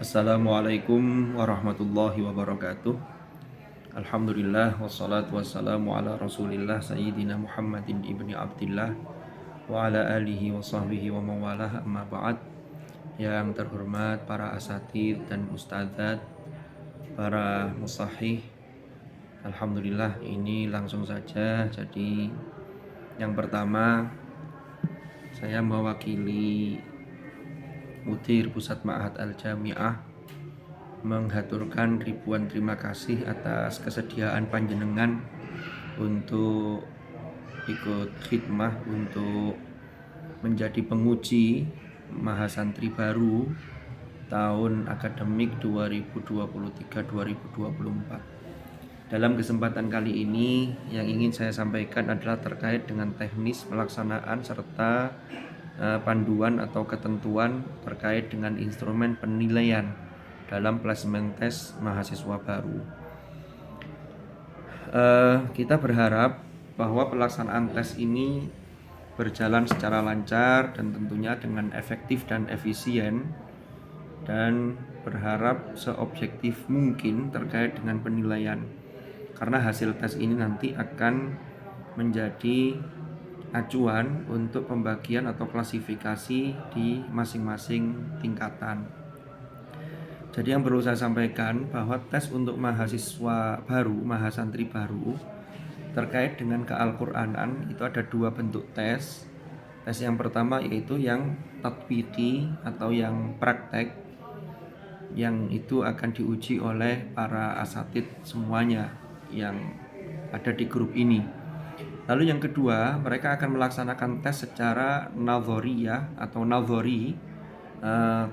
Assalamualaikum warahmatullahi wabarakatuh. Alhamdulillah wassalatu wassalamu ala Rasulillah Sayyidina Muhammadin ibni Abdillah wa ala alihi wa sahbihi wa mawalah, amma ba'd. Yang terhormat para asatidz dan ustadzat, para musahih, alhamdulillah ini langsung saja. Jadi yang pertama, saya mewakili Mudir Pusat Ma'had Al-Jami'ah menghaturkan ribuan terima kasih atas kesediaan panjenengan untuk ikut khidmah untuk menjadi penguji Mahasantri baru tahun akademik 2023-2024. Dalam kesempatan kali ini yang ingin saya sampaikan adalah terkait dengan teknis pelaksanaan serta panduan atau ketentuan terkait dengan instrumen penilaian dalam placement test mahasiswa baru. Kita berharap bahwa pelaksanaan tes ini berjalan secara lancar dan tentunya dengan efektif dan efisien, dan berharap seobjektif mungkin terkait dengan penilaian, karena hasil tes ini nanti akan menjadi acuan untuk pembagian atau klasifikasi di masing-masing tingkatan. Jadi yang perlu saya sampaikan bahwa tes untuk mahasiswa baru, mahasantri baru terkait dengan ke-Al-Qur'anan itu ada dua bentuk tes. Tes yang pertama yaitu yang tatbiki atau yang praktek, yang itu akan diuji oleh para asatidz semuanya yang ada di grup ini. Lalu yang kedua, mereka akan melaksanakan tes secara nadhoriyah atau nadhori,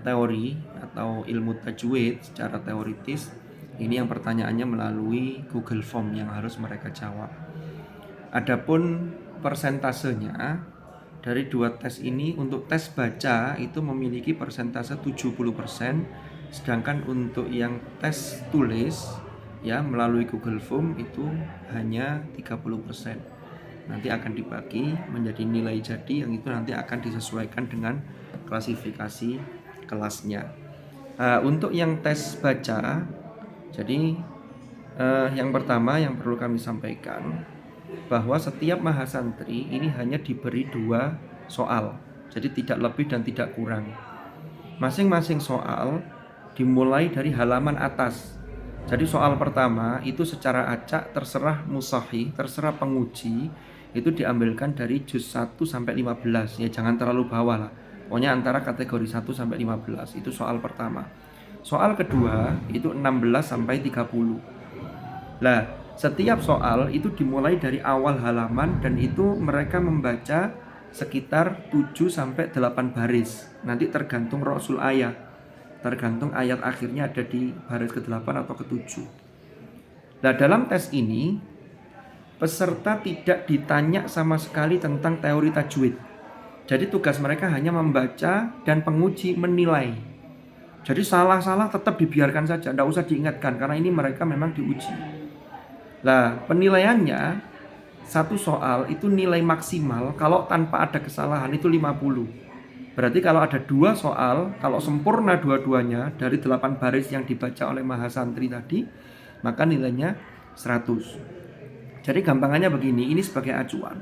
teori atau ilmu tajwid secara teoritis. Ini yang pertanyaannya melalui Google Form yang harus mereka jawab. Adapun persentasenya dari dua tes ini, untuk tes baca itu memiliki persentase 70%, sedangkan untuk yang tes tulis ya melalui Google Form itu hanya 30%. Nanti akan dibagi menjadi nilai jadi yang itu nanti akan disesuaikan dengan klasifikasi kelasnya. Untuk yang tes baca, jadi yang pertama yang perlu kami sampaikan bahwa setiap mahasantri ini hanya diberi 2 soal, jadi tidak lebih dan tidak kurang. Masing-masing soal dimulai dari halaman atas. Jadi soal pertama itu secara acak terserah musahih, terserah penguji, itu diambilkan dari juz 1 sampai 15, ya jangan terlalu bawah lah. Pokoknya antara kategori 1 sampai 15, itu soal pertama. Soal kedua itu 16 sampai 30. Nah, setiap soal itu dimulai dari awal halaman dan itu mereka membaca sekitar 7 sampai 8 baris. Nanti tergantung rasul ayat. Tergantung ayat akhirnya ada di baris ke-8 atau ke-7. Nah, dalam tes ini peserta tidak ditanya sama sekali tentang teori tajwid. Jadi tugas mereka hanya membaca dan penguji menilai. Jadi salah-salah tetap dibiarkan saja, tidak usah diingatkan karena ini mereka memang diuji. Nah, penilaiannya satu soal itu nilai maksimal kalau tanpa ada kesalahan itu 50. Berarti kalau ada 2 soal, kalau sempurna dua-duanya dari 8 baris yang dibaca oleh mahasantri tadi, maka nilainya 100. Jadi gampangannya begini, ini sebagai acuan.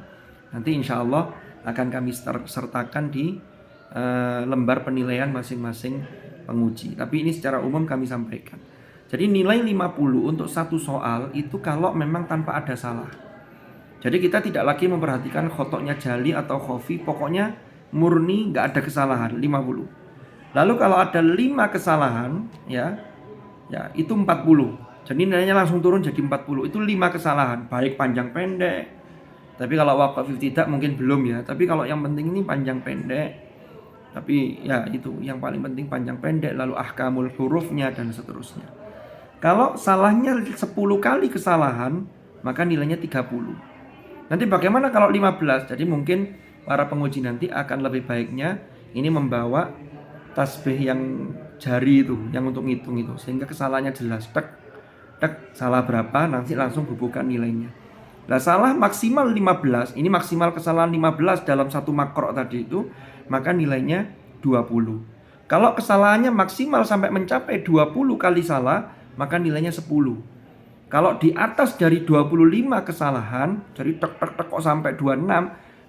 Nanti insya Allah akan kami sertakan di lembar penilaian masing-masing penguji. Tapi ini secara umum kami sampaikan. Jadi nilai 50 untuk satu soal itu kalau memang tanpa ada salah. Jadi kita tidak lagi memperhatikan khotoknya jali atau khofi, pokoknya murni nggak ada kesalahan 50. Lalu kalau ada 5 kesalahan ya itu 40. Jadi nilainya langsung turun jadi 40. Itu 5 kesalahan, baik panjang pendek. Tapi kalau waqaf tidak mungkin belum ya. Tapi kalau yang penting ini panjang pendek. Tapi ya itu yang paling penting panjang pendek, lalu ahkamul hurufnya dan seterusnya. Kalau salahnya 10 kali kesalahan, maka nilainya 30. Nanti bagaimana kalau 15? Jadi mungkin para penguji nanti akan lebih baiknya ini membawa tasbih yang jari itu, yang untuk ngitung itu, sehingga kesalahannya jelas. Salah berapa, nanti langsung bubuhkan nilainya. Nah, salah maksimal 15, ini maksimal kesalahan 15 dalam satu makro tadi itu, maka nilainya 20. Kalau kesalahannya maksimal sampai mencapai 20 kali salah, maka nilainya 10. Kalau di atas dari 25 kesalahan, dari tek kok sampai 26,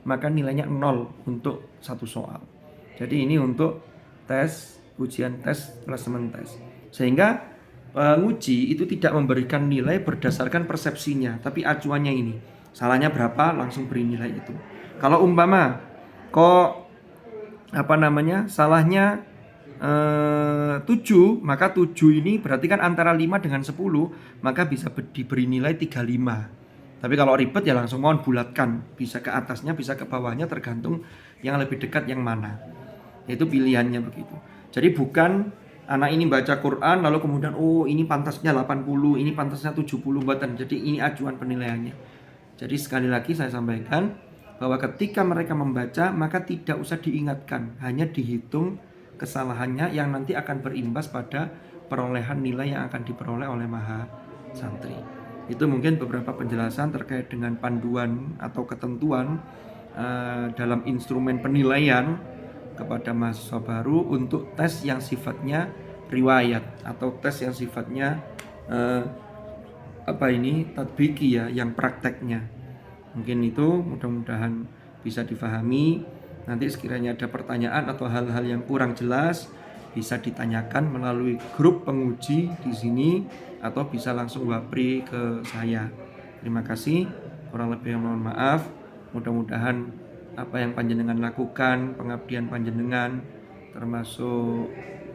maka nilainya 0 untuk satu soal. Jadi ini untuk tes, ujian tes, placement test. Sehingga penguji itu tidak memberikan nilai berdasarkan persepsinya, tapi acuannya ini. Salahnya berapa, langsung beri nilai itu. Kalau umpama kok salahnya 7, maka 7 ini berarti kan antara 5 dengan 10, maka bisa diberi nilai 35. Tapi kalau ribet ya langsung mohon bulatkan, bisa ke atasnya, bisa ke bawahnya, tergantung yang lebih dekat yang mana. Itu pilihannya begitu. Jadi bukan anak ini baca Quran lalu kemudian ini pantasnya 80, ini pantasnya 70 buatan. Jadi ini acuan penilaiannya. Jadi sekali lagi saya sampaikan bahwa ketika mereka membaca maka tidak usah diingatkan, hanya dihitung kesalahannya yang nanti akan berimbas pada perolehan nilai yang akan diperoleh oleh maha santri. Itu mungkin beberapa penjelasan terkait dengan panduan atau ketentuan dalam instrumen penilaian kepada mahasiswa baru untuk tes yang sifatnya riwayat atau tes yang sifatnya tatbiki ya, yang prakteknya. Mungkin itu mudah-mudahan bisa difahami. Nanti sekiranya ada pertanyaan atau hal-hal yang kurang jelas bisa ditanyakan melalui grup penguji di sini atau bisa langsung wapri ke saya. Terima kasih. Kurang lebih mohon maaf. Mudah-mudahan apa yang panjenengan lakukan, pengabdian panjenengan, termasuk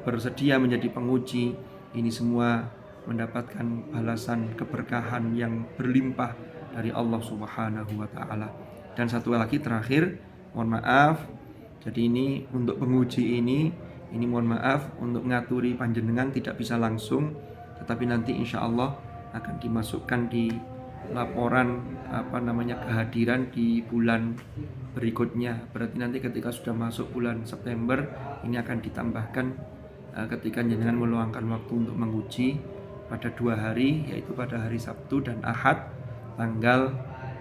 bersedia menjadi penguji, ini semua mendapatkan balasan keberkahan yang berlimpah dari Allah Subhanahu wa taala. Dan satu lagi terakhir, mohon maaf. Jadi ini untuk penguji ini mohon maaf untuk ngaturi panjenengan tidak bisa langsung, tetapi nanti insya Allah akan dimasukkan di laporan kehadiran di bulan berikutnya. Berarti nanti ketika sudah masuk bulan September ini akan ditambahkan ketika jenengan meluangkan waktu untuk menguji pada 2 hari, yaitu pada hari Sabtu dan Ahad tanggal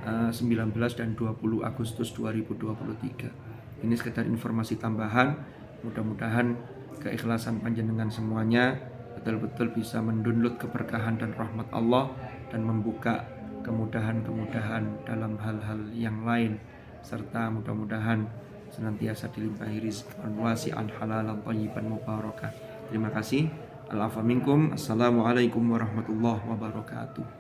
19 dan 20 Agustus 2023. Ini sekedar informasi tambahan. Mudah-mudahan keikhlasan panjenengan semuanya betul-betul bisa mendownload keberkahan dan rahmat Allah dan membuka kemudahan-kemudahan dalam hal-hal yang lain, serta mudah-mudahan senantiasa dilimpahi rizqan wasi'an halalan thayyiban mubarakah. Terima kasih. Al-afwa minkum. Assalamualaikum warahmatullahi wabarakatuh.